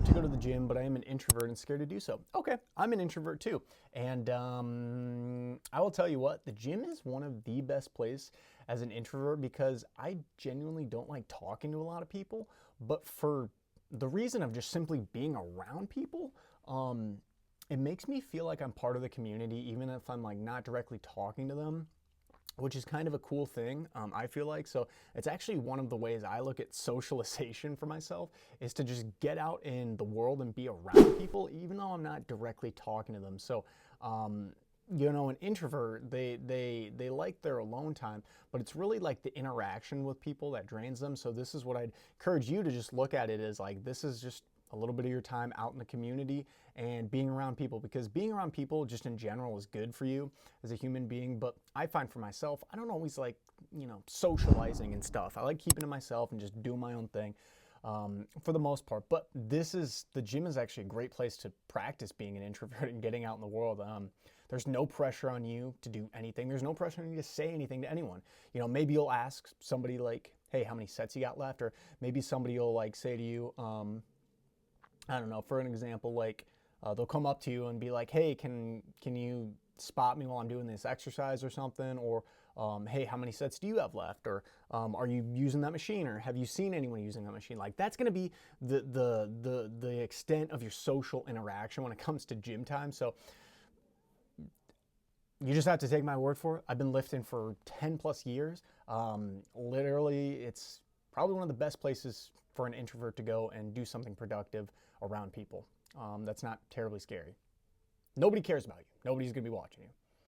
to go to the gym, but I am an introvert and scared to do so. Okay, I'm an introvert too. And I will tell you what, the gym is one of the best places as an introvert because I genuinely don't like talking to a lot of people. But for the reason of just simply being around people, it makes me feel like I'm part of the community, even if I'm like not directly talking to them, which is kind of a cool thing, I feel like. So it's actually one of the ways I look at socialization for myself is to just get out in the world and be around people, even though I'm not directly talking to them. So, an introvert, they like their alone time, but it's really like the interaction with people that drains them. So this is what I'd encourage you to just look at it as like, this is just a little bit of your time out in the community and being around people, because being around people just in general is good for you as a human being. But I find for myself, I don't always like, socializing and stuff. I like keeping to myself and just doing my own thing for the most part. But the gym is actually a great place to practice being an introvert and getting out in the world. There's no pressure on you to do anything. There's no pressure on you to say anything to anyone. Maybe you'll ask somebody like, hey, how many sets you got left? Or maybe somebody will like say to you, I don't know, for an example, like they'll come up to you and be like, hey, can you spot me while I'm doing this exercise or something? Or, hey, how many sets do you have left? Or are you using that machine? Or have you seen anyone using that machine? Like that's going to be the extent of your social interaction when it comes to gym time. So you just have to take my word for it. I've been lifting for 10 plus years. Literally, it's probably one of the best places for an introvert to go and do something productive around people. That's not terribly scary. Nobody cares about you. Nobody's going to be watching you.